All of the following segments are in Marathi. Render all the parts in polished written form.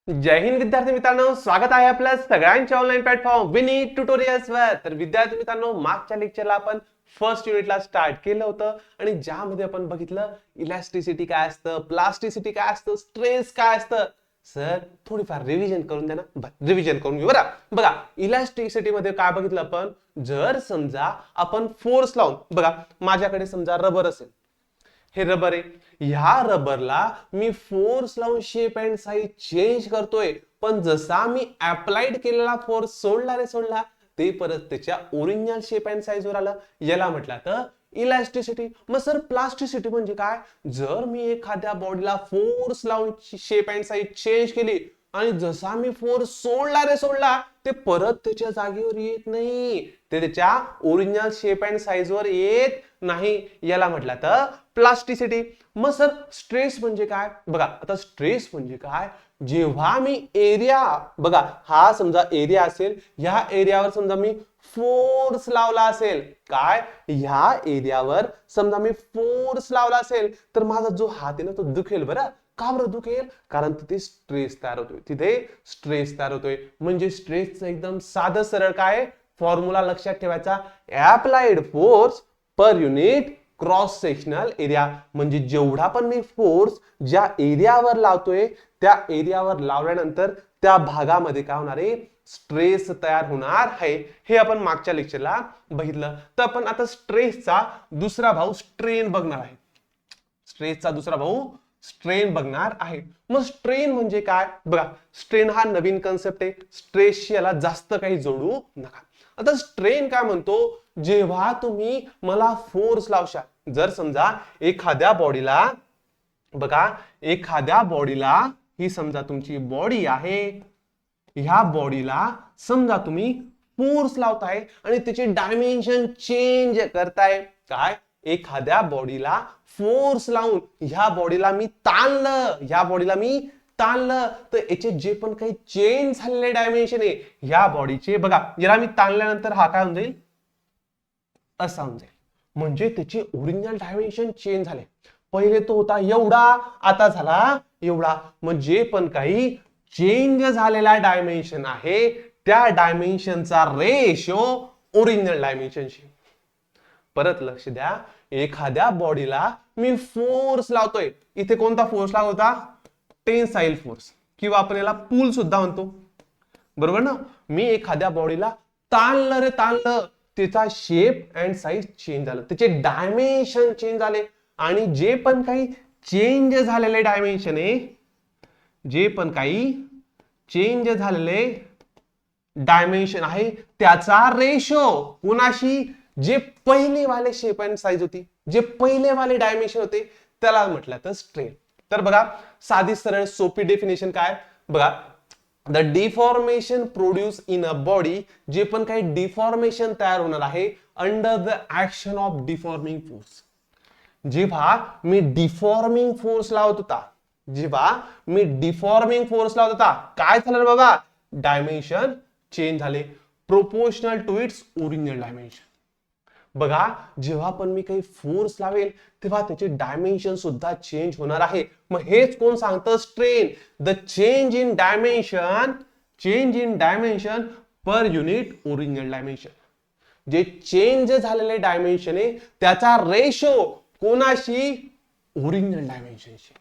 जय हिंद विद्यार्थी मित्रांनो, स्वागत आहे आपल्या सगळ्यांच्या ऑनलाईन प्लॅटफॉर्म विनीत ट्युटोरियल्स वर. तर विद्यार्थी मित्रांनो, मागच्या लेक्चरला आपण फर्स्ट युनिटला स्टार्ट केलं होतं आणि ज्यामध्ये आपण बघितलं इलॅस्टिसिटी काय असतं, प्लास्टिसिटी काय असतं, स्ट्रेस काय असतं. सर थोडीफार रिव्हिजन करून द्या ना. रिव्हिजन करून घेऊ बरं. बघा, इलॅस्टिसिटी मध्ये काय बघितलं आपण, जर समजा आपण फोर्स लावून, बघा माझ्याकडे समजा रबर असेल, हे रबर आहे. ह्या रबरला मी फोर्स लावून शेप अँड साईज चेंज करतोय, पण जसा मी अप्लाइड केलेला फोर्स सोडला रे सोडला, ते परत त्याच्या ओरिजिनल शेप अँड साईज वर आलं. याला म्हटलं तर इलॅस्टिसिटी. मग सर प्लास्टिसिटी म्हणजे काय? जर मी एखाद्या बॉडीला फोर्स लावून शेप अँड साईज चेंज केली आणि जसा मी फोर्स सोडला रे सोडला, ते परत त्याच्या जागेवर येत नाही, ते त्याच्या ओरिजिनल शेप अँड साईज वर येत नाही. याला म्हटलं तर प्लास्टिसिटी. मग सर स्ट्रेस म्हणजे काय? बघा आता स्ट्रेस म्हणजे काय, जेव्हा मी एरिया, बघा हा समजा एरिया असेल, ह्या एरियावर समजा मी फोर्स लावला असेल, काय ह्या एरियावर समजा मी फोर्स लावला असेल, तर माझा जो हात आहे ना तो दुखेल. बरं का बरं दुखेल? कारण तिथे स्ट्रेस तयार होतोय, तिथे स्ट्रेस तयार होतोय. म्हणजे स्ट्रेसचं एकदम साधं सरळ काय फॉर्म्युला लक्षात ठेवायचा, applied force per unit cross sectional area. म्हणजे जेवढा पण मी फोर्स ज्या एरियावर लावतोय, त्या एरियावर लावल्यानंतर त्या भागामध्ये काय होणार आहे, स्ट्रेस तयार होणार आहे. हे आपण मागच्या लेक्चरला बघितलं. तर आपण आता स्ट्रेसचा दुसरा भाऊ स्ट्रेन बघणार आहे. स्ट्रेसचा दुसरा भाऊ स्ट्रेन बघणार आहे. मग स्ट्रेन म्हणजे काय? बघा स्ट्रेन हा नवीन कन्सेप्ट आहे, स्ट्रेसशी याला जास्त काही जोडू नका. आता स्ट्रेन काय म्हणतो, जेव्हा तुम्ही मला फोर्स लावशाल, जर समजा एखाद्या बॉडीला, बघा एखाद्या बॉडीला, ही समजा तुमची बॉडी आहे, ह्या बॉडीला समजा तुम्ही फोर्स लावताय आणि त्याचे डायमेन्शन चेंज करताय. काय एखाद्या बॉडीला फोर्स लावून ह्या बॉडीला मी ताणलं, ह्या बॉडीला मी ताणलं, तर याचे जे पण काही चेंज झालेले डायमेन्शन आहे ह्या बॉडीचे, बघा याला मी ताणल्यानंतर हा काय होऊन जाईल, असा होऊन जाईल. म्हणजे त्याचे ओरिजिनल डायमेन्शन चेंज झाले. पहिले तो होता एवढा, आता झाला एवढा. म्हणजे पण काही चेंज झालेला डायमेन्शन आहे, त्या डायमेन्शनचा रेशो ओरिजिनल डायमेन्शनशी. परत लक्ष द्या, एखाद्या बॉडीला मी फोर्स लावतोय, इथे कोणता फोर्स लागत होता, टेन्साइल फोर्स, किंवा आपण याला पूल सुद्धा म्हणतो, बरोबर ना. मी एखाद्या बॉडीला ताणलं रे ताणलं, त्याचा शेप अँड साईज चेंज झालं, त्याचे डायमेन्शन चेंज झाले. आणि जे पण काही चेंज झालेले डायमेन्शन आहे, जे पण काही चेंज झालेले डायमेन्शन आहे, त्याचा रेशो कुणाशी, जे पहिले वाले शेप अँड साईज होती, जे पहिले वाले डायमेन्शन होते, त्याला म्हटलं तर स्ट्रेन. तर बघा साधी सरळ सोपी डेफिनेशन काय, बघा the deformation produce in a body, जे पण काही डिफॉर्मेशन तयार होणार आहे under the action of deforming force. जेव्हा मी डिफॉर्मिंग फोर्स लावत होता, जेव्हा मी डिफॉर्मिंग फोर्स लावत होता, काय झालं बाबा, डायमेन्शन चेंज झाले proportional to its original dimension. बघा जेव्हा पण मी काही फोर्स लावेल, तेव्हा त्याचे डायमेन्शन सुद्धा चेंज होणार आहे. मग हेच कोण सांगतं, strain. The change in dimension, change in dimension per unit original dimension. जे चेंज झालेले डायमेन्शन आहे त्याचा रेशो कोणाशी, ओरिजिनल डायमेन्शनशी.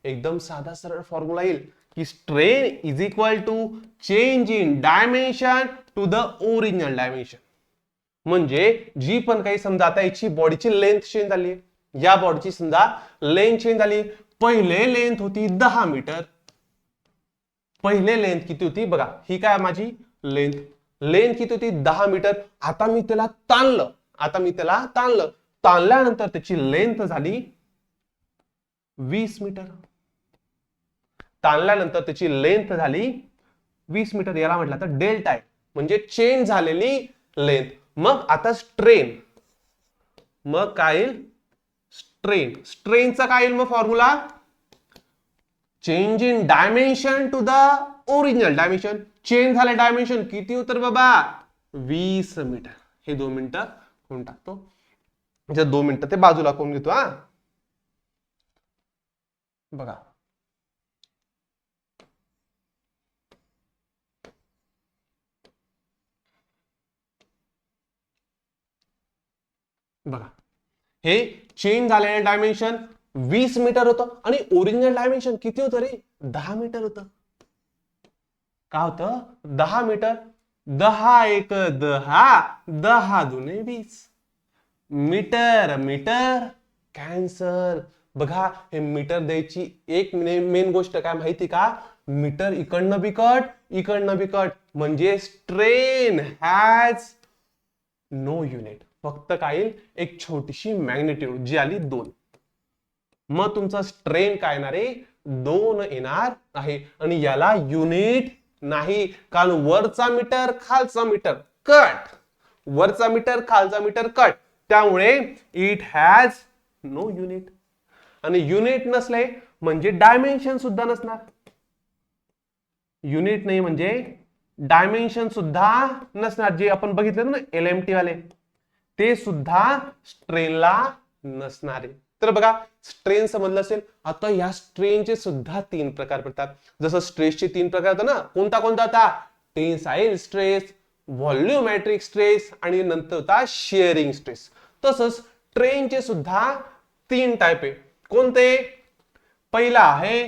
एकदम साधा सरळ फॉर्म्युला येईल की strain is equal to change in dimension to the original dimension. म्हणजे जी पण काही समजा आता याची बॉडीची लेंथ चेंज झाली, या बॉडीची समजा लेंथ चेंज झाली. पहिले लेंथ होती 10 मीटर, पहिले लेंथ किती होती, बघा ही काय माझी लेंथ, लेंथ किती होती 10 मीटर. आता मी त्याला ताणलं, आता मी त्याला ताणलं, ताणल्यानंतर त्याची लेंथ झाली 20 मीटर. ताणल्यानंतर त्याची लेंथ झाली 20 मीटर. याला म्हटलं तर डेल्टा आहे, म्हणजे चेंज झालेली लेंथ. मग आता स्ट्रेन, मग काय येईल, स्ट्रेन. स्ट्रेनचा काय येईल मग formula, change in dimension to the original dimension. Change झाले डायमेन्शन किती होतं बाबा, 20 मीटर. हे 2 मिनिटं कोण टाकतो, 2 मिनिटं ते बाजूला कोण घेतो. हा बघा बघा, हे चेंज झालेलं डायमेन्शन 20 मीटर होतं आणि ओरिजिनल डायमेन्शन किती होतं रे? 10 मीटर होतं. काय होतं? 10 मीटर. 10 एक 10, 10 दुने 20. Meter meter cancel. बघा, हे मीटर द्यायची एक मेन गोष्ट काय माहिती का? मीटर इकडनं बिकट, इकडनं बिकट, म्हणजे स्ट्रेन हॅज नो युनिट. फक्त काय येईल? एक छोटीशी मॅग्निट्यूड जी आली 2. मग तुमचा स्ट्रेन काय येणार आहे? 2 येणार आहे. आणि याला युनिट नाही, कारण वरचा मीटर खालचा मीटर कट, वरचा मीटर खालचा मीटर कट, त्यामुळे इट हॅज नो युनिट. आणि युनिट नसले म्हणजे डायमेन्शन सुद्धा नसणार. युनिट नाही म्हणजे डायमेन्शन सुद्धा नसणार. जे आपण बघितलं ना LMT वाले, ते सुद्धा स्ट्रेनला नसणार आहे. तर बघा, स्ट्रेन समजलं असेल. आता या स्ट्रेनचे सुद्धा 3 प्रकार पडतात. जसं स्ट्रेसचे 3 प्रकार होतात ना, कोणता कोणता होता? टेन्साइल स्ट्रेस, व्हॉल्यूमेट्रिक स्ट्रेस आणि नंतर होता शिअरिंग स्ट्रेस. तसंच स्ट्रेनचे सुद्धा 3 टाइप आहे. कोणते? पहिला आहे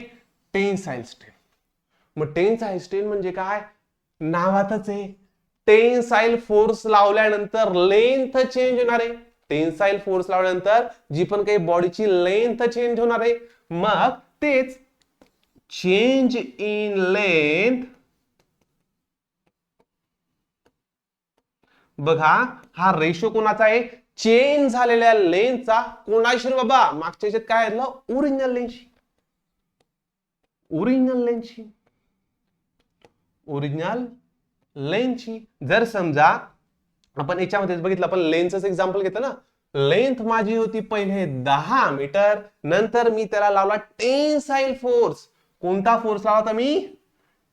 टेन्साइल स्ट्रेन. मग टेन्साइल स्ट्रेन म्हणजे काय? नावातच आहे, टेन्साइल फोर्स लावल्यानंतर लेंथ चेंज होणार आहे. टेन्साइल फोर्स लावल्यानंतर जी पण काही बॉडीची लेंथ चेंज होणार आहे. मग तेच चेंज इन लेंथ. बघा, हा रेशो कोणाचा आहे? चेंज झालेल्या लेंथचा. कोणाशी बाबा? मागच्या याच्यात काय आलं? ओरिजिनल लेंथशी. ओरिजिनल लेंथशी, ओरिजिनल लेंथची. जर समजा आपण याच्यामध्येच बघितलं, आपण लेंथचं एक्झाम्पल घेतलं ना. लेंथ माझी होती पहिले 10 मीटर, नंतर मी त्याला लावला टेन्साइल फोर्स. कोणता फोर्स लावला मी?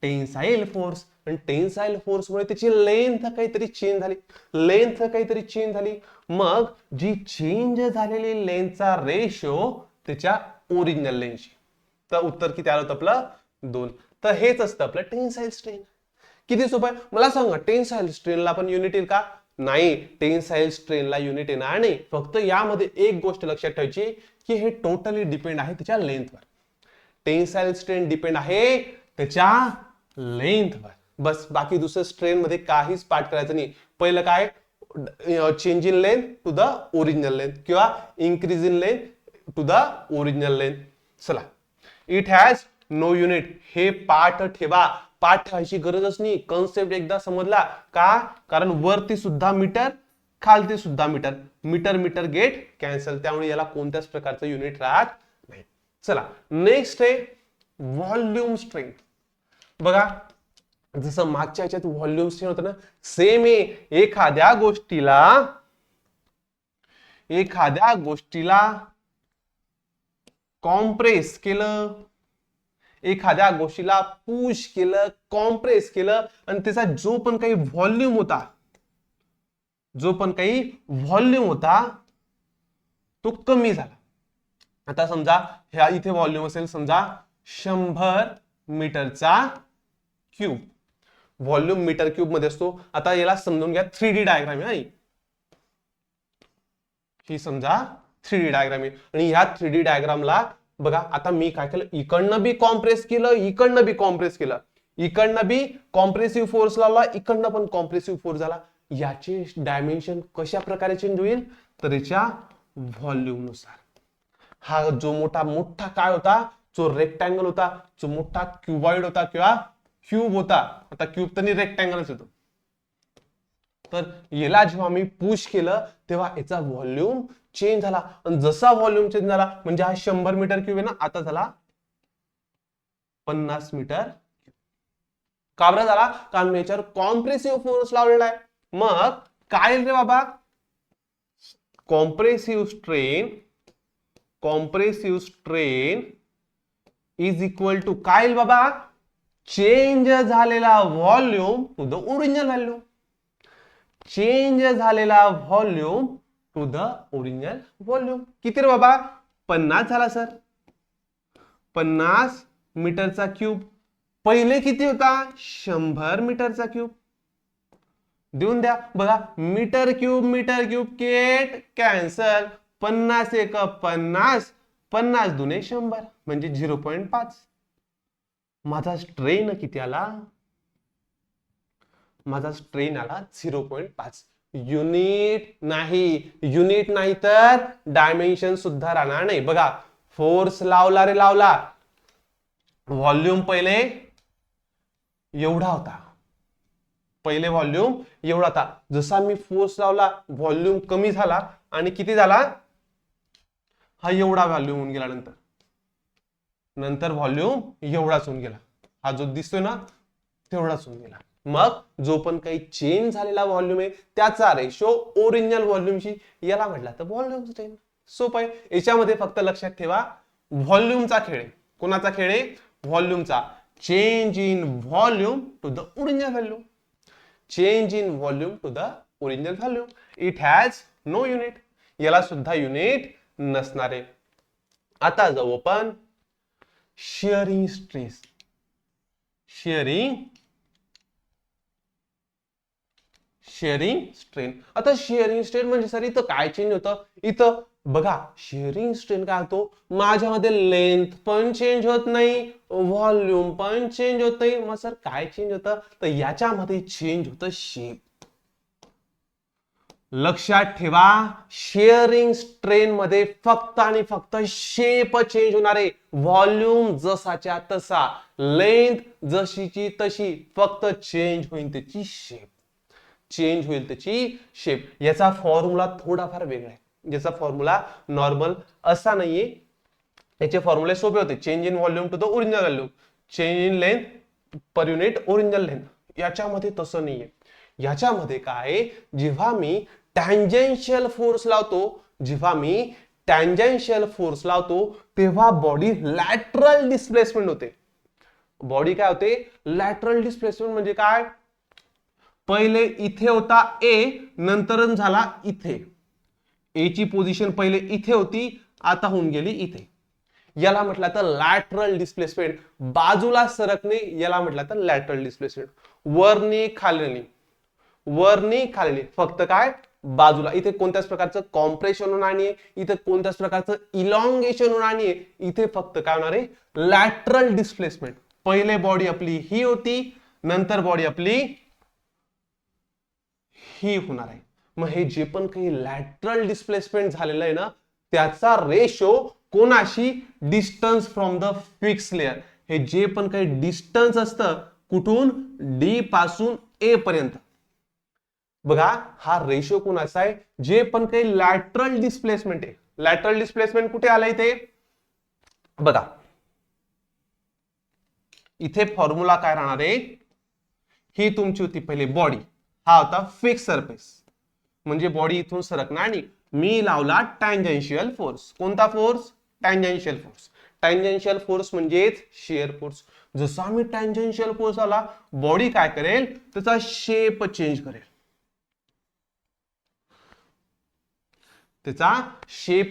Tensile force. आणि टेन्साइल फोर्स मुळे त्याची लेंथ काहीतरी चेंज झाली, लेंथ काहीतरी चेंज झाली. मग जी चेंज झालेली लेंथचा रेशो त्याच्या ओरिजिनल लेंथशी. तर उत्तर किती आलं होतं आपलं? 2. तर हेच असतं आपलं टेन्साइल स्ट्रेन. किती सोपं आहे. मला सांगा, टेन्साइल स्ट्रेनला पण युनिट येईल का? नाही, टेन्साइल स्ट्रेनला युनिट येणार नाही. फक्त यामध्ये एक गोष्ट लक्षात ठेवायची की हे टोटली डिपेंड आहे त्याच्या लेंथवर. टेन्साइल स्ट्रेन डिपेंड आहे त्याच्या लेंथवर. बस, बाकी दुसरं स्ट्रेन मध्ये काहीच पाठ करायचं नाही. पहिलं काय? Change in length to the original length किंवा increase in length to the original length. चला, इट हॅज नो युनिट. हे पाठ ठेवा. पाठ ठेवायची गरजच नाही. कॉन्सेप्ट एकदा समजला का? कारण वरती सुद्धा मीटर, खालती सुद्धा meter, meter meter get cancel, त्यामुळे याला कोणत्याच प्रकारचं युनिट राहत नाही. चला, नेक्स्ट आहे व्हॉल्यूम स्ट्रेन. बघा, जसं मागच्या ह्याच्यात व्हॉल्यूम स्ट्रेन होतं ना, सेम आहे. एखाद्या गोष्टीला कॉम्प्रेस केलं, एखाद्या गोष्टीला पुश केलं, कॉम्प्रेस केलं, आणि त्याचा जो पण काही व्हॉल्यूम होता, तो कमी झाला. आता समजा ह्या इथे व्हॉल्यूम असेल समजा 100 मीटरचा क्यूब. व्हॉल्यूम मीटर क्यूब मध्ये असतो. आता याला समजून घ्या 3D डायग्राम आहे. ही समजा 3D डायग्राम आहे. आणि ह्या 3D डायग्रामला बघा, आता मी काय केलं? इकडनं बी कॉम्प्रेस केलं, इकडनं बी कॉम्प्रेस केलं, इकडनं बी कॉम्प्रेसिव्ह फोर्स लावला, इकडनं पण कॉम्प्रेसिव्ह फोर्स झाला. याचे डायमेन्शन कशा प्रकारे चेंज होईल? तर याच्या व्हॉल्यूम नुसार. हा जो मोठा काय होता? जो रेक्टँगल होता, जो मोठा क्युबॉइड होता किंवा क्यूब होता. आता क्यूब तर रेक्टँगलच होतो. तर याला जेव्हा मी पुश केलं तेव्हा याचा व्हॉल्यूम चेंज झाला. आणि जसा व्हॉल्यूम चेंज झाला म्हणजे हा 100 मीटर क्यूब आहे ना, आता झाला 50 मीटर. का बरं झाला? कारण मी याच्यावर कॉम्प्रेसिव्ह फोर्स लावलेला आहे. मग काय रे बाबा? Compressive strain is equal to काय बाबा? चेंज झालेला volume to the original value. Change झालेला volume to the original volume. किती रे बाबा? 50 झाला सर. 50 मीटरचा क्यूब. पहिले किती होता? 100 मीटरचा क्यूब. देऊन द्या. बघा मीटर क्यूब केट कॅन्सल. 50 एक 50, 50 दुने 100 म्हणजे 0.5. माझा स्ट्रेन किती आला? माझा स्ट्रेन आला 0.5. युनिट नाही तर डायमेन्शन सुद्धा राहणार नाही. बघा फोर्स लावला रे लावला, व्हॉल्यूम पहिले एवढा होता, पहिले व्हॉल्यूम एवढा होता. जसा मी फोर्स लावला व्हॉल्यूम कमी झाला आणि किती झाला? हा एवढा व्हॉल्यूम होऊन गेला. नंतर व्हॉल्यूम एवढाच होऊन गेला. हा जो दिसतोय ना तेवढाच होऊन गेला. मग जो पण काही चेंज झालेला व्हॉल्यूम आहे त्याचा रेशो ओरिजिनल व्हॉल्यूमशी, याला म्हटलं तर व्हॉल्यूम स्ट्रेन. सोपं आहे. याच्यामध्ये फक्त लक्षात ठेवा व्हॉल्यूमचा खेळ आहे. कोणाचा खेळ आहे? व्हॉल्यूमचा. Change in volume to the original value. Change in volume to the original value. It has no unit. याला सुद्धा युनिट नसणार आहे. आता जाऊ आपण शिअरिंग स्ट्रेस. Shearing strain. आता शिअरिंग स्ट्रेन म्हणजे सर इथं काय चेंज होतं? इथं बघा शिअरिंग स्ट्रेन काय होतो? माझ्यामध्ये लेंथ पण चेंज होत नाही, व्हॉल्यूम पण चेंज होत नाही. मग सर काय चेंज होतं? तर याच्यामध्ये चेंज होतं शेप. लक्षात ठेवा शिअरिंग स्ट्रेन मध्ये फक्त आणि फक्त शेप चेंज होणार आहे. व्हॉल्यूम जसाच्या तसा, लेंथ जशीची तशी, फक्त चेंज होईल त्याची शेप. चेंज होईल त्याची शेप. याचा फॉर्म्युला थोडाफार वेगळा आहे. याचा फॉर्म्युला नॉर्मल असा नाहीये. याचे फॉर्म्युले सोपे होते. Change in volume to the original value, change in length per unit original length. याच्यामध्ये तसं नाहीये. याच्यामध्ये काय, जेव्हा मी टँजेन्शियल फोर्स लावतो तेव्हा बॉडी लॅटरल डिस्प्लेसमेंट होते. बॉडी काय होते? लॅटरल डिस्प्लेसमेंट म्हणजे काय? पहिले इथे होता ए, नंतर झाला इथे. ए ची पोझिशन पहिले इथे होती, आता होऊन गेली इथे. याला म्हटलं तर लॅटरल डिस्प्लेसमेंट. बाजूला सरकणे याला म्हटलं तर लॅटरल डिस्प्लेसमेंट. वरनी खाली फक्त काय? बाजूला. इथे कोणत्याच प्रकारचं कॉम्प्रेशन होणार नाहीये, इथे कोणत्याच प्रकारचं इलॉंगेशन होणार नाहीये. इथे फक्त काय होणार आहे? Lateral displacement. पहिले बॉडी आपली ही होती, नंतर बॉडी आपली ही होणार आहे. मग हे जे पण काही लॅटरल डिस्प्लेसमेंट झालेलं आहे ना, त्याचा रेशो कोणाशी? Distance from the fix layer. हे जे पण काही डिस्टन्स असतं कुठून? डी पासून ए पर्यंत. बघा हा रेशो कोणाचा आहे? जे पण काही लॅटरल डिस्प्लेसमेंट आहे. लॅटरल डिस्प्लेसमेंट कुठे आलं इथे? बघा इथे फॉर्म्युला काय राहणार आहे? ही तुमची होती पहिले बॉडी, हा होता फिक्स सरफेस, म्हणजे बॉडी इथून सरकणार नाही. मी लावला टँजेन्शियल फोर्स. कोणता force? Tangential force. Tangential force म्हणजेच शिअर फोर्स. जसा मी टँजेन्शियल फोर्स आला, बॉडी काय करेल? त्याचा शेप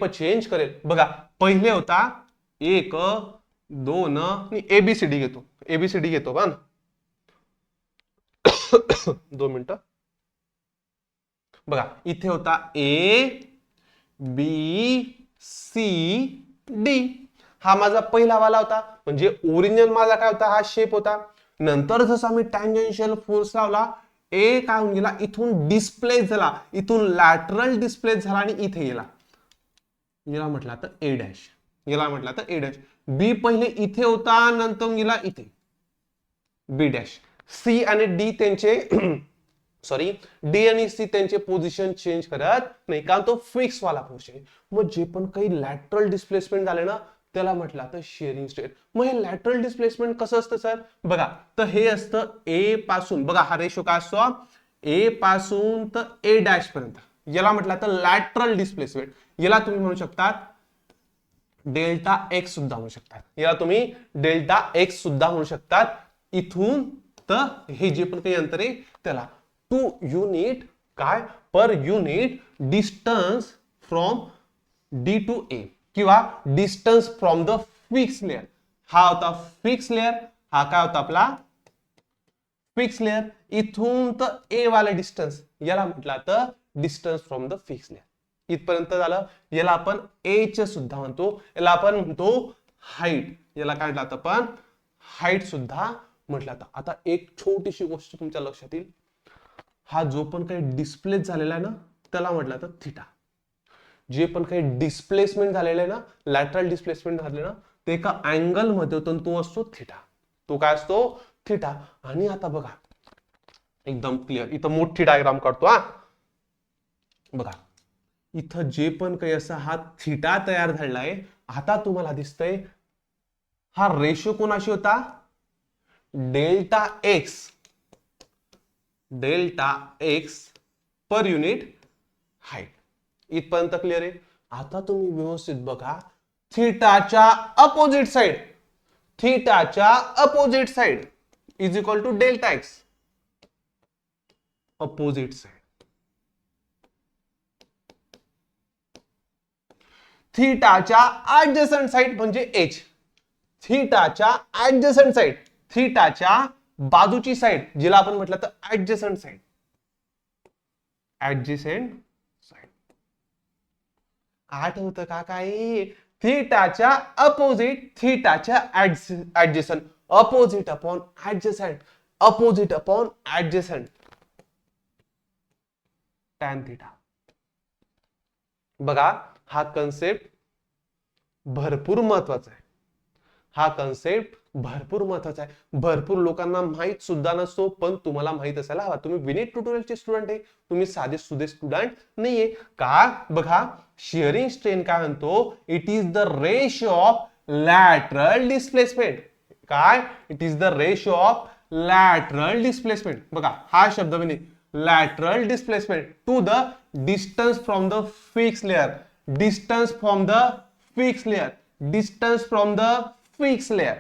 चेंज करेल. बघा पहिले होता 1 2 आणि एबीसीडी घेतो पण 2 मिनिटं. बघा इथे होता ए बी सी डी. हा माझा पहिला वाला होता, म्हणजे ओरिजिनल माझा काय होता? हा शेप होता. नंतर जसा मी टँजेन्शियल फोर्स लावला, ए काय होऊन गेला? इथून डिस्प्लेस झाला, इथून लॅटरल डिस्प्लेस झाला आणि इथे गेला. याला म्हटलं तर ए डॅश. बी पहिले इथे होता, नंतर गेला इथे, बी डॅश. सी आणि डी त्यांचे डी आणि सी त्यांचे पोझिशन चेंज करत नाही, कारण तो फिक्स वाला फोर्स आहे. मग जे पण काही लॅटरल डिस्प्लेसमेंट झाले ना, त्याला म्हटलं तर शिअरिंग स्ट्रेन. मग हे लॅटरल डिस्प्लेसमेंट कसं असतं सर? बघा तर हे असतं ए पासून, बघा हा रेशो काय असतो? ए पासून तर ए डॅश पर्यंत. याला म्हटलं तर लॅटरल डिस्प्लेसमेंट. याला तुम्ही म्हणू शकतात डेल्टा एक्स सुद्धा म्हणू शकतात. इथून तर हे जे पण काही अंतर आहे त्याला टू युनिट काय? Per unit distance from D to A किंवा distance from the fix layer. हा होता फिक्स लेअर, हा काय होता आपला फिक्स लेअर, इथून तर ए वाला डिस्टन्स याला म्हटलं तर distance from the fix layer. इथपर्यंत झालं. याला आपण एच सुद्धा म्हणतो. याला आपण म्हणतो हाईट. याला काय म्हटलं आपण हाईट सुद्धा म्हटलं जातं. आता एक छोटीशी गोष्ट तुमच्या लक्षात येईल. हा जो पण काही डिस्प्लेस झालेला आहे ना त्याला म्हटलं जातं थिटा. जे पण काही डिस्प्लेसमेंट झालेलं आहे ना, लॅटरल डिस्प्लेसमेंट झाले ना, ते एका अँगल मध्ये होतो आणि तो असतो थिटा. तो काय असतो थिटा. आणि आता बघा एकदम क्लिअर, इथं मोठी डायग्राम काढतो हा. बघा इथं जे पण काही असा हा थिटा तयार झालेला आहे, आता तुम्हाला दिसतंय हा रेशो कोणाशी होता, delta X per unit height. इथपर्यंत क्लिअर आहे. आता तुम्ही व्यवस्थित बघा, थिटाच्या opposite side is equal to delta X. Opposite side थिटाच्या ऍडजसंट साइड म्हणजे एच. थिटाच्या ऍडजसंट साइड, थिटाच्या बाजूची साइड जिला आपण म्हटलं तर ऍडजसंट साइड. आठवतं का काही? थिटाच्या अपोजिट, थिटाच्या adjacent, opposite upon adjacent, opposite upon adjacent, tan theta. बघा हा कन्सेप्ट भरपूर महत्वाचा आहे. हा कन्सेप्ट भरपूर महत्वाचा आहे. भरपूर लोकांना माहित सुद्धा नसतो, पण तुम्हाला माहित असायला हवा. तुम्ही विनीत ट्युटोरियलचे स्टुडंट आहे, तुम्ही साधे सुधे स्टुडंट नाहीये का? बघा शिअरिंग स्ट्रेन काय म्हणतो, it is the ratio of lateral displacement. काय? It is the ratio of lateral displacement. बघा हा शब्द म्हणजे lateral displacement to the distance from the fix layer. Distance from the fix layer, distance from the fix layer.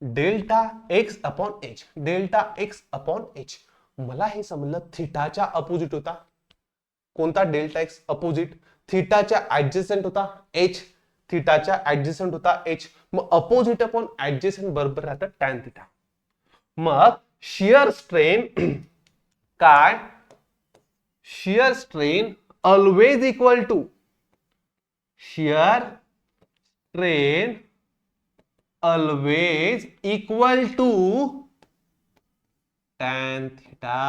Delta X upon H, delta X upon H. मला हे समजलं थिटाच्या अपोजिट होता. कोणता? Delta X opposite. थिटाच्या ऍडजसंट होता एच, थिटाच्या ऍडजसंट होता एच. मग अपोजिट अपॉन ऍडजसंट बरोबर राहतं टॅन थिटा. मग शियर स्ट्रेन काय? Shear strain always equal to, shear strain always equal to tan theta.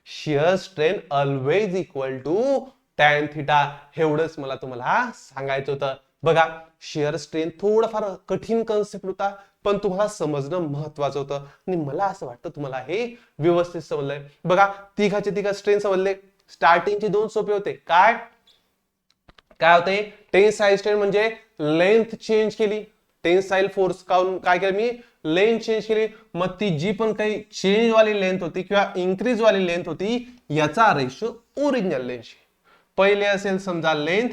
shear strain always equal to tan theta. एवढंच मला तुम्हाला सांगायचं होतं. बघा शियर स्ट्रेन थोडाफार कठीण कन्सेप्ट होता, पण तुम्हाला समजणं महत्वाचं होतं आणि मला असं वाटतं तुम्हाला हे व्यवस्थित समजलंय. बघा तिघा स्ट्रेन समजले. स्टार्टिंगचे दोन सोपे होते. काय होते? टेन्साइल स्ट्रेन म्हणजे लेंथ चेंज केली, टेन्साइल फोर्स काय केलं मी, लेंथ चेंज केली. मग ती जी पण काही चेंज वाली लेंथ होती किंवा इन्क्रीज वाली लेंथ होती याचा रेशो ओरिजिनल लेंथशी. पहिले असेल समजा लेंथ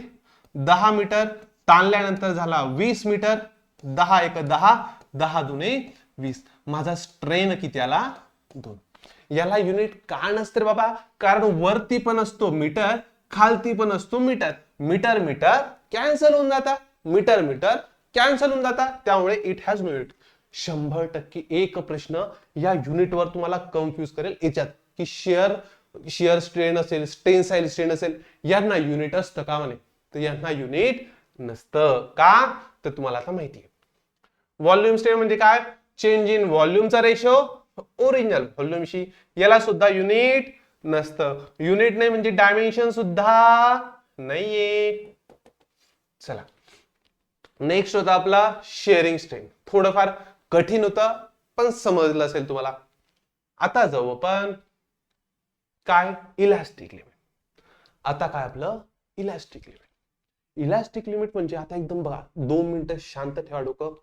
10 मीटर, ताणल्यानंतर झाला 20 मीटर, 10 एक 10, 10 दुने 20. माझा स्ट्रेन किती आला? 2. याला युनिट का नसते बाबा? कारण वरती पण असतो मीटर, खालती पण असतो मीटर. मीटर मीटर कॅन्सल होऊन जाता, मीटर मीटर कॅन्सल होऊन जाता, त्यामुळे इट हॅज नो युनिट. 100% एक प्रश्न या युनिटवर तुम्हाला कन्फ्युज करेल याच्यात की शियर स्ट्रेन असेल, टेन्साइल स्ट्रेन असेल, यांना युनिट असतं का म्हणे? तर यांना युनिट नसतं. का? तर तुम्हाला आता माहिती आहे. व्हॉल्यूम स्ट्रेन म्हणजे काय? चेंज इन व्हॉल्यूमचा रेशो ओरिजिनल व्हॉल्यूमशी. याला सुद्धा युनिट नसतं. युनिट नाही म्हणजे डायमेन्शन सुद्धा नाहीये. चला नेक्स्ट होता आपला शेअरिंग स्ट्रेन. थोडंफार कठीण होतं पण समजलं असेल तुम्हाला. आता जाऊ आपण काय? Elastic limit. आता काय आपलं इलास्टिक लिमिट. इलास्टिक लिमिट म्हणजे आता एकदम बघा 2 मिनिटं शांत ठेवा डोकं.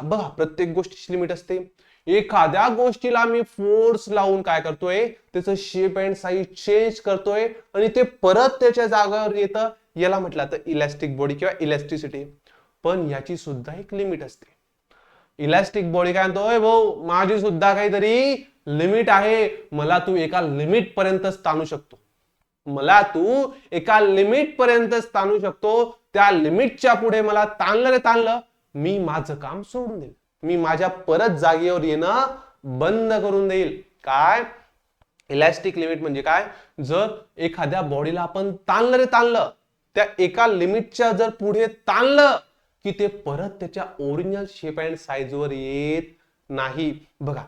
बघा प्रत्येक गोष्टीची लिमिट असते. एखाद्या गोष्टीला मी फोर्स लावून काय करतोय, त्याचं शेप अँड साईज चेंज करतोय आणि ते परत त्याच्या जागेवर येतं, याला म्हटलं तर इलास्टिक बॉडी किंवा इलास्टिसिटी. पण याची सुद्धा एक लिमिट असते. इलास्टिक बॉडी काय म्हणतोय, भाऊ माझी सुद्धा काहीतरी लिमिट आहे. मला तू एका लिमिट पर्यंतच ताणू शकतो, मला तू एका लिमिट पर्यंतच ताणू शकतो. त्या लिमिटच्या पुढे मला ताणलं मी माझं काम सोडून देईल, मी माझ्या परत जागेवर येणं बंद करून देईल. काय इलॅस्टिक लिमिट म्हणजे काय? जर एखाद्या बॉडीला आपण ताणलं रे ताणलं, त्या एका लिमिटच्या जर पुढे ताणलं की ते परत त्याच्या ओरिजिनल शेप अँड साईज वर येत नाही. बघा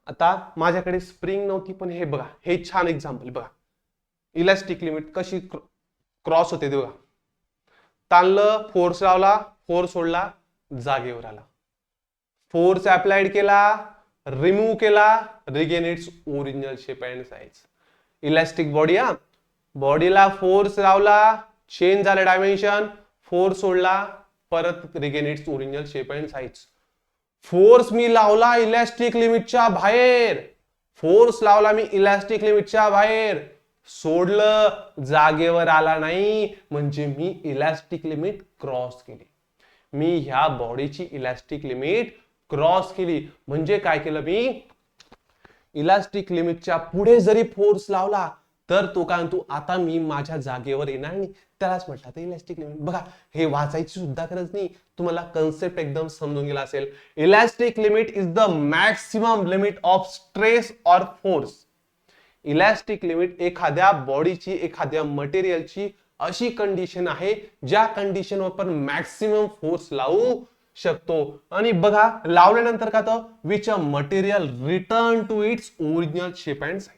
आता माझ्याकडे स्प्रिंग नव्हती, पण हे बघा, हे छान एक्झाम्पल बघा. इलॅस्टिक लिमिट कशी क्रॉस होते ते बघा. ताणलं, फोर्स लावला, फोर्स सोडला, जागेवर आला. फोर्स अप्लाइड केला, रिमूव्ह केला, regain it's original shape and size. Elastic body, हा बॉडीला फोर्स लावला, चेंज झालं डायमेन्शन, फोर्स सोडला, परत regain it's original shape and size. Force me लावला इलॅस्टिक लिमिटच्या बाहेर, फोर्स लावला मी इलॅस्टिक लिमिटच्या बाहेर, सोडलं, जागेवर आला नाही, म्हणजे मी इलॅस्टिक लिमिट क्रॉस केली. मी ह्या बॉडीची इलॅस्टिक लिमिट क्रॉस केली. म्हणजे काय केलं मी? इलॅस्टिक लिमिटच्या पुढे जरी फोर्स लावला तर तो काय म्हणतो, आता मी माझ्या जागेवर येणार नाही, त्यालाच म्हटलं तर इलॅस्टिक लिमिट. बघा हे वाचायची सुद्धा गरज नाही, तुम्हाला कन्सेप्ट एकदम समजून गेला असेल. Elastic limit is the maximum limit of stress or force. Elastic limit एखाद्या बॉडीची, एखाद्या मटेरियलची अशी कंडिशन आहे ज्या कंडिशनवर आपण मॅक्सिमम फोर्स लावू शकतो. आणि बघा लावल्यानंतर का तर which a material return to its original shape and size.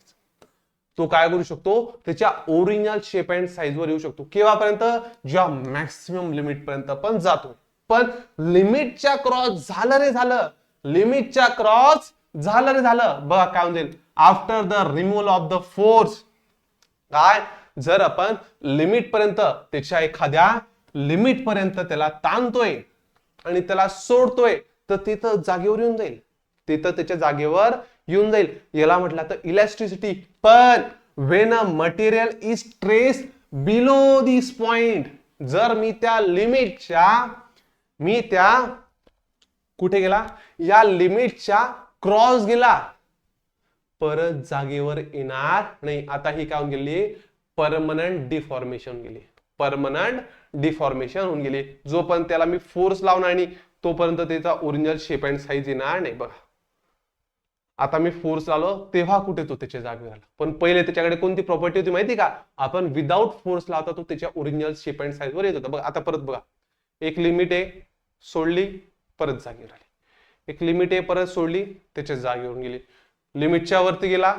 तो काय करू शकतो? त्याच्या ओरिजिनल शेप अँड साईज वर येऊ शकतो. केव्हापर्यंत? ज्या मॅक्सिमम लिमिट पर्यंत आपण जातो. पण लिमिटच्या क्रॉस झालं रे झालं, लिमिटच्या क्रॉस झालं रे झालं. बघा काय होईल, after the removal of the force. काय जर आपण लिमिट पर्यंत, त्याच्या एखाद्या लिमिट पर्यंत त्याला ताणतोय आणि त्याला सोडतोय, तर तिथं जागेवर येऊन जाईल, तिथं त्याच्या जागेवर येऊन जाईल. याला म्हटलं तर इलॅस्टिसिटी. पण when a material is stress below this point, जर मी त्या लिमिटच्या, मी त्या कुठे गेला, या लिमिटच्या क्रॉस गेला, परत जागेवर येणार नाही. आता ही काय होऊन गेली? परमनंट डिफॉर्मेशन गेली, परमनंट डिफॉर्मेशन होऊन गेली. जो पण त्याला मी फोर्स लावणार नाही तोपर्यंत त्याचा ओरिजिनल शेप अँड साईज येणार नाही. बघा आता मी फोर्स लावलो तेव्हा कुठे तो त्याच्या जागेवर आला, पण पहिले त्याच्याकडे कोणती प्रॉपर्टी होती माहिती का? आपण विदाउट फोर्स लावता तो त्याच्या ओरिजिनल शेप अँड साईज वर येत होता. बघा आता परत बघा, एक लिमिट आहे, सोडली, परत जागेवर आली. एक लिमिट आहे, परत सोडली, त्याच्या जागेवरून गेली. लिमिटच्या वरती गेला,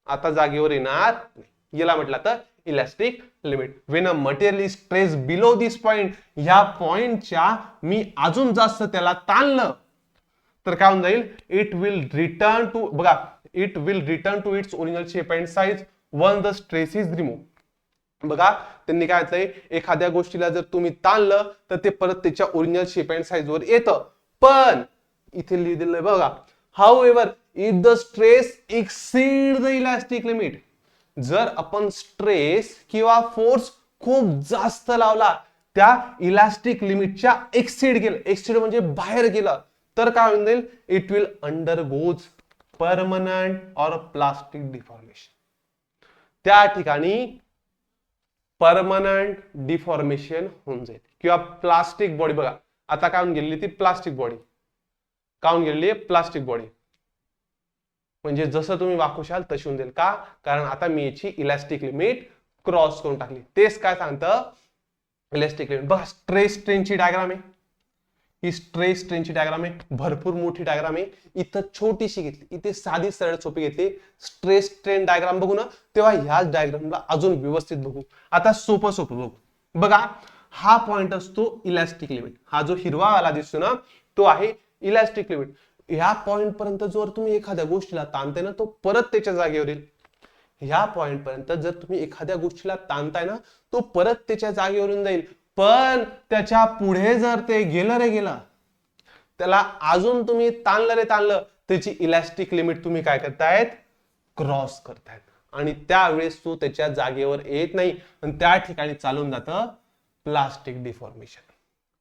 आता जागेवर येणार नाही. याला म्हटलं तर elastic limit. When a material is stress below this point, ह्या पॉइंटच्या मी अजून जास्त त्याला ताणलं तर काय होऊन जाईल? इट विल रिटर्न टू, बघा it will return to its original shape and size when the stress is remove. बघा त्यांनी काय म्हटलंय, एखाद्या गोष्टीला जर तुम्ही ताणलं तर ते परत त्याच्या ओरिजिनल शेप अँड साईज वर येतं. पण इथे लिहिलेलं आहे बघा, however if the stress exceed the elastic limit, जर आपण स्ट्रेस किंवा फोर्स खूप जास्त लावला, त्या इलॅस्टिक लिमिटच्या एक्सीड गेलं, एक्सीड म्हणजे बाहेर गेलं, तर काय होईल? It will undergoes permanent or plastic deformation. त्या ठिकाणी परमनंट डिफॉर्मेशन होऊन जाईल किंवा प्लास्टिक बॉडी. बघा आता काय होऊन गेली ती प्लास्टिक बॉडी, काय होऊन गेली? Plastic body. म्हणजे जसं तुम्ही वाकूशाल तशी होऊन जाईल. का? कारण आता मी याची इलॅस्टिक लिमिट क्रॉस करून टाकली. तेच काय सांगतं इलॅस्टिक लिमिट. बघा स्ट्रेस स्ट्रेनची डायग्राम आहे, ही स्ट्रेस स्ट्रेनची डायग्राम आहे, भरपूर मोठी डायग्राम आहे. इथं छोटीशी घेतली, इथे साधी सरळ सोपी घेतली. स्ट्रेस स्ट्रेन डायग्राम बघू ना, तेव्हा ह्याच डायग्रामला अजून व्यवस्थित बघू. आता सोपं सोपं बघू. बघा हा पॉइंट असतो इलॅस्टिक लिमिट, हा जो हिरवा वाला दिसतो ना तो आहे इलॅस्टिक लिमिट. ह्या पॉइंट पर्यंत जर तुम्ही एखाद्या गोष्टीला ताणताय ना, तो परत त्याच्या जागेवर येईल. ह्या पॉइंट पर्यंत जर तुम्ही एखाद्या गोष्टीला ताणताय ना, तो परत त्याच्या जागेवर येऊन जाईल. पण त्याच्या पुढे जर ते गेलं रे गेलं, त्याला अजून तुम्ही ताणलं रे ताणलं, त्याची इलॅस्टिक लिमिट तुम्ही काय करतायत? क्रॉस करतायत. आणि त्यावेळेस तो त्याच्या जागेवर येत नाही आणि त्या ठिकाणी चालून जातं प्लास्टिक डिफॉर्मेशन.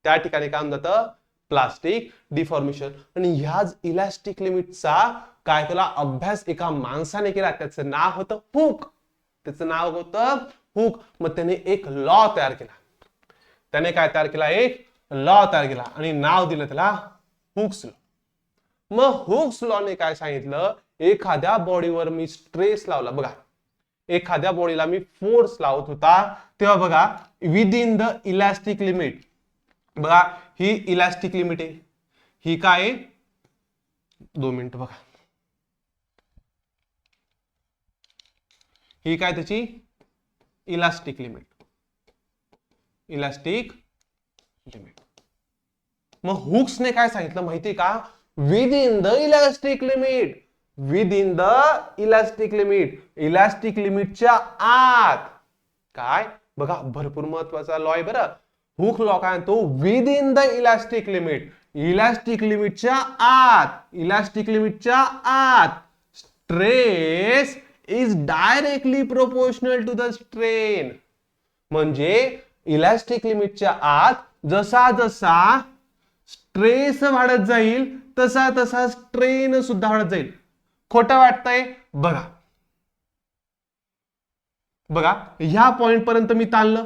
त्या ठिकाणी काय होऊन जातं? Plastic deformation. आणि ह्याच इलॅस्टिक लिमिटचा काय केला अभ्यास एका माणसाने केला, त्याचं नाव होतं हुक. त्याचं नाव होतं हुक. मग त्याने एक लॉ तयार केला. त्याने काय तयार केला? एक लॉ तयार केला आणि नाव दिलं त्याला हुक्स लॉ. मग हुक्स लॉने काय सांगितलं, एखाद्या बॉडीवर मी स्ट्रेस लावला, बघा एखाद्या बॉडीला मी फोर्स लावत होता तेव्हा बघा with in the elastic limit, बघा ही इलास्टिक लिमिट आहे, ही काय आहे, 2 मिनिट बघा, ही काय त्याची इलास्टिक लिमिट, इलास्टिक लिमिट. मग हुक्सने काय सांगितलं माहिती का, with in the elastic limit, with in the elastic limit, elastic लिमिटच्या आत काय, बघा भरपूर महत्वाचा लॉ आहे बरं. हुक लॉ काय म्हणतो, with in the elastic limit, elastic लिमिटच्या आत, इलास्टिक लिमिटच्या आत stress is directly proportional to the strain. म्हणजे इलास्टिक लिमिटच्या आत जसा जसा स्ट्रेस वाढत जाईल तसा तसा स्ट्रेन सुद्धा वाढत जाईल. खोटं वाटतंय, बघा बघा ह्या पॉइंट पर्यंत मी ताणलं,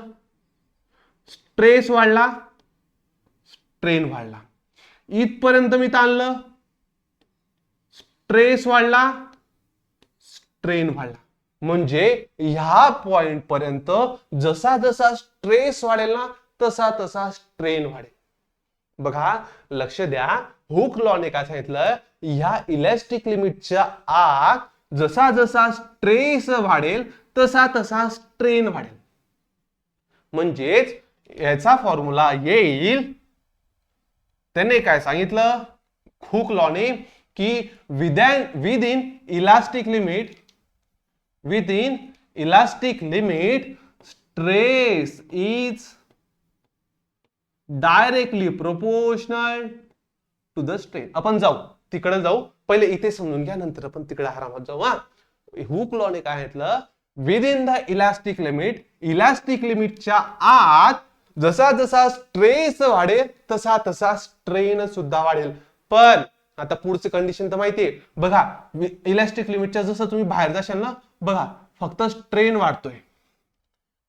स्ट्रेस वाढला, स्ट्रेन वाढला, इथपर्यंत मी ताणलं, स्ट्रेस वाढला, स्ट्रेन वाढला. म्हणजे ह्या पॉइंट पर्यंत जसा जसा स्ट्रेस वाढेल ना तसा तसा स्ट्रेन वाढेल. बघा लक्ष द्या, हुक लॉने काय सांगितलं, ह्या इलास्टिक लिमिटच्या आत जसा जसा स्ट्रेस वाढेल तसा तसा स्ट्रेन वाढेल. म्हणजेच याचा फॉर्म्युला येईल, त्याने काय सांगितलं हुक लॉने की with in elastic limit, within elastic limit stress is directly proportional to the strain. आपण जाऊ तिकडे जाऊ, पहिले इथे समजून घ्या नंतर आपण तिकडे आरामात जाऊ. हुक लॉने काय म्हटलं, with in the elastic limit, elastic लिमिटच्या आत जसा जसा स्ट्रेस वाढेल तसा तसा स्ट्रेन सुद्धा वाढेल. पण आता पुढची कंडिशन तर माहितीये, बघा इलास्टिक लिमिटच्या जसं तुम्ही बाहेर जाशाल ना, बघा फक्त स्ट्रेन वाढतोय,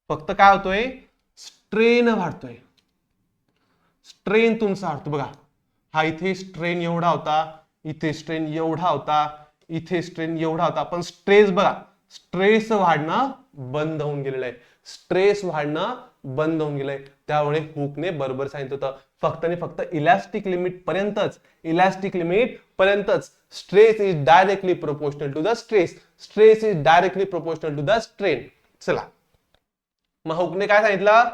फक्त काय होतोय, स्ट्रेन वाढतोय, स्ट्रेन तुमचा वाढतो. बघा हा इथे स्ट्रेन एवढा होता, इथे स्ट्रेन एवढा होता, इथे स्ट्रेन एवढा होता, पण स्ट्रेस बघा, स्ट्रेस वाढणं बंद होऊन गेलेलं आहे, स्ट्रेस वाढणं बंद होऊन गेलंय. त्यामुळे हुकने बरोबर सांगितलं होतं, फक्त आणि फक्त इलास्टिक लिमिट पर्यंतच, इलास्टिक लिमिट पर्यंतच stress is directly proportional to the stress, stress is directly proportional to the strain. चला मग हुकने काय सांगितलं,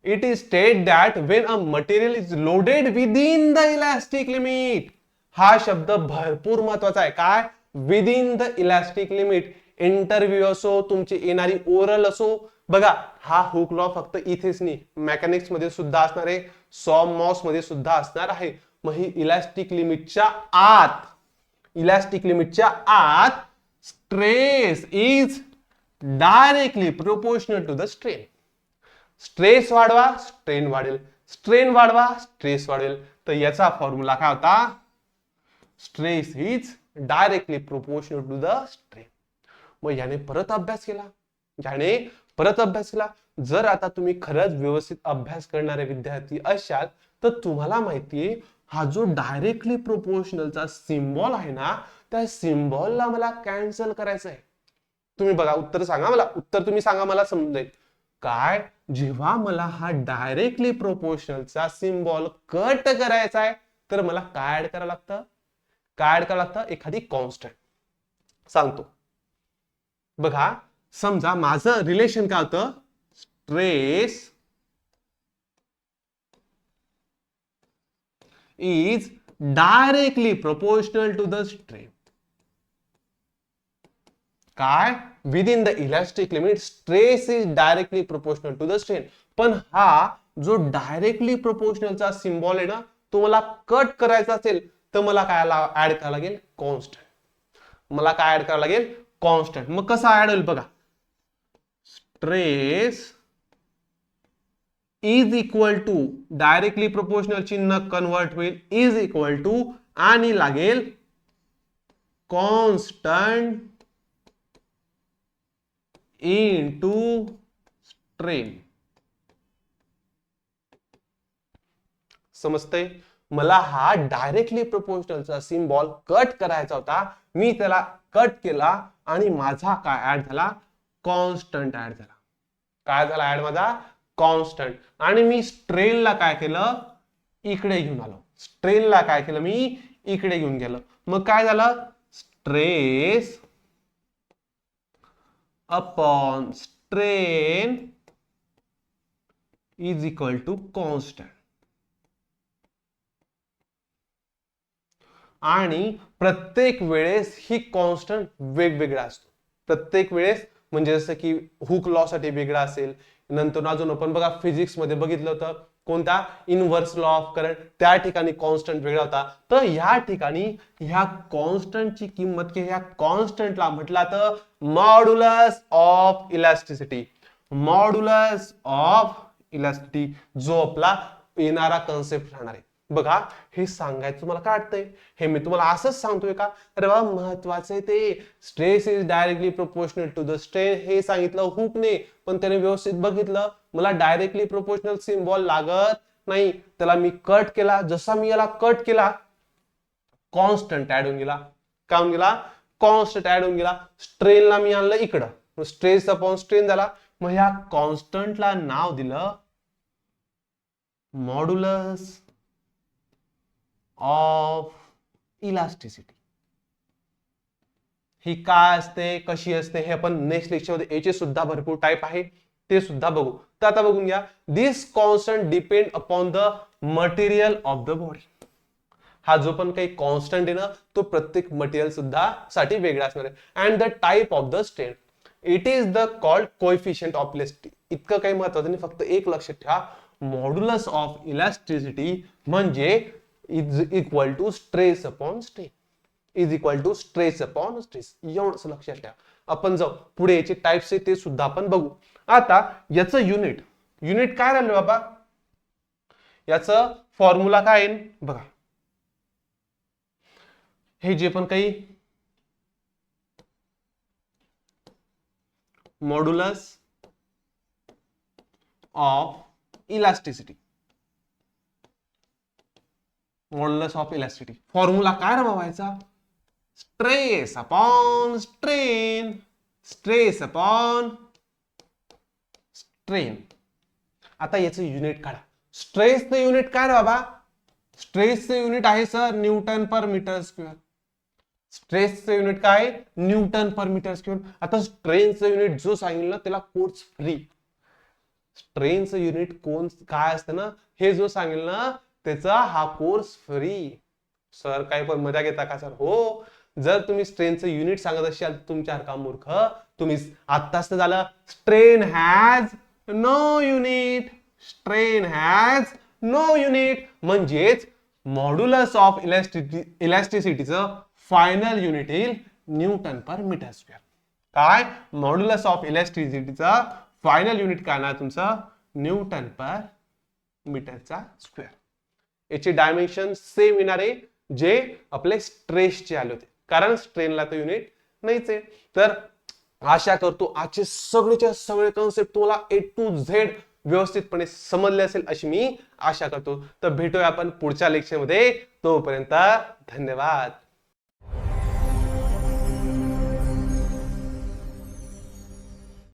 it is state that when a material is loaded with in the elastic limit. हा शब्द भरपूर महत्वाचा आहे, काय with in the elastic limit. Interview असो, तुमची येणारी ओरल असो, बघा हा हुक लॉ फक्त इथेच नाही, मेकॅनिक्स मध्ये सुद्धा असणार आहे, सॉम मॉस मध्ये सुद्धा असणार आहे. मग ही इलास्टिक लिमिटच्या आत, इलास्टिक लिमिटच्या आत stress is directly proportional to the strain. Stress वाढवा स्ट्रेन वाढेल, स्ट्रेन वाढवा स्ट्रेस वाढेल. तर याचा फॉर्म्युला काय होता, stress is directly proportional to the strain. मग याने परत अभ्यास केला, ज्याने परत अभ्यास केला. जर आता तुम्ही खरंच व्यवस्थित अभ्यास करणारे विद्यार्थी असाल तर तुम्हाला माहितीये, हा जो डायरेक्टली प्रोपोर्शनलचा सिम्बॉल आहे ना, त्या सिम्बॉलला मला कॅन्सल करायचं आहे. तुम्ही बघा उत्तर सांगा मला, उत्तर तुम्ही सांगा, मला समजेल काय. जेव्हा मला हा डायरेक्टली प्रोपोर्शनलचा सिम्बॉल कट करायचा आहे तर मला काय ऍड करावं लागतं, काय ऍड करावं लागतं, एखादी कॉन्स्टंट. सांगतो बघा, समजा माझं रिलेशन काय होतं, stress is directly proportional to the strain. काय, with in the elastic limit stress is directly proportional to the strain. पण हा जो डायरेक्टली प्रोपोर्शनलचा सिम्बॉल आहे ना, तो मला कट करायचा असेल तर मला काय ऍड करावं लागेल, कॉन्स्टंट. मला काय ऍड करावं लागेल, कॉन्स्टंट. मग कसा ऍड होईल बघा, stress is equal to, directly proportional चिन्ह कन्वर्ट होईल, इज इक्वल टू आणि लागेल कॉन्स्टंट इनटू स्ट्रेन. समजतंय. मला हा डायरेक्टली प्रोपोर्शनलचा सिम्बॉल कट करायचा होता, मी त्याला कट केला आणि माझा काय ऍड झाला, कॉन्स्टंट ऍड झाला. काय झाला ऍड माझा, कॉन्स्टंट. आणि मी स्ट्रेनला काय केलं, इकडे घेऊन आलो. स्ट्रेनला काय केलं मी, इकडे घेऊन गेलो. मग काय झालं, stress upon strain is equal to constant. आणि प्रत्येक वेळेस ही कॉन्स्टंट वेगवेगळा असतो. प्रत्येक वेळेस म्हणजे जसं की हुक लॉ साठी वेगळा असेल, नंतर अजून आपण बघा फिजिक्स मध्ये बघितलं होतं कोणता, इनव्हर्स लॉ ऑफ करंट, त्या ठिकाणी कॉन्स्टंट वेगळा होता. तर या ठिकाणी ह्या कॉन्स्टंटची किंमत की ह्या कॉन्स्टंटला म्हटला तर modulus of elasticity. Modulus of elasticity जो आपला येणारा कन्सेप्ट राहणार आहे. बघा हे सांगायचं तुम्हाला काय वाटतंय, हे मी तुम्हाला असंच सांगतोय का, अरे बाबा महत्वाचं आहे ते, stress is directly proportional to the strain हे सांगितलं हुकने, पण त्याने व्यवस्थित बघितलं मला डायरेक्टली प्रोपोर्शनल सिम्बॉल लागत नाही, त्याला मी कट केला. जसा मी याला कट केला कॉन्स्टंट ऍड होऊन गेला. काय होऊन गेला, कॉन्स्टंट ऍड होऊन गेला. स्ट्रेनला मी आणलं इकडं, स्ट्रेस अपॉन स्ट्रेन झाला. मग ह्या कॉन्स्टंटला नाव दिलं मॉड्युलस ऑफ इलास्टिसिटी. ही काय असते, कशी असते, हे आपण नेक्स्ट लेक्चर मध्ये, याचे सुद्धा भरपूर टाइप आहे, ते सुद्धा बघू. तर आता बघून घ्या, this constant depend upon the material of the body. हा जो पण काही कॉन्स्टंट आहे ना, तो प्रत्येक मटेरियल सुद्धा साठी वेगळा असणार आहे. And the type of the strain, it is the called coefficient of elasticity. इतकं काही महत्वाचं नाही, फक्त एक लक्षात ठेवा, मॉड्युलस ऑफ इलास्टिसिटी म्हणजे is equal to stress upon strain, is equal to stress upon stress. एवढंच लक्षात ठेवा. आपण जाऊ पुढे, याचे टाइप्स आहे ते सुद्धा आपण बघू. आता याचं युनिट काय राहिलं बाबा, याचं फॉर्म्युला काय आहे बघा. हे जे पण काही modulus of elasticity, modulus of elasticity formula काय राहायचा, stress upon strain, stress upon strain. आता याचं युनिट काढा. स्ट्रेसचं युनिट काय रे बाबा, स्ट्रेसचं युनिट आहे sir Newton per metre square. स्ट्रेसचं unit काय, न्यूटन पर मीटर स्क्वेअर. आता स्ट्रेनचं युनिट जो सांगितलं त्याला कोर्स फ्री. स्ट्रेनचं युनिट कोण काय असतं ना, हे जो सांगेल ना त्याचा हा कोर्स फ्री. सर काही पण मजा घेता का सर, हो. जर तुम्ही स्ट्रेनचं युनिट सांगत असाल तुमच्यासारखा मूर्ख, तुम्ही आत्ताच तर झालं, strain has no unit, strain has no unit, म्हणजेच मॉड्युलस ऑफ इलास्टिसिटीचं फायनल युनिट येईल न्यूटन पर मीटर स्क्वेअर. काय, मॉड्युलस ऑफ इलास्टिसिटीचा फायनल युनिट काय ना तुमचं, न्यूटन पर मीटरचा स्क्वेअर. याचे डायमेन्शन सेम येणार आहे जे आपले स्ट्रेसचे आले होते, कारण स्ट्रेनला तर युनिट नाहीच आहे. तर आशा करतो आजचे सगळेच्या सगळे कॉन्सेप्ट तुम्हाला A to Z व्यवस्थितपणे समजले असेल अशी मी आशा करतो. तर भेटूया आपण पुढच्या लेक्चर मध्ये, तोपर्यंत धन्यवाद.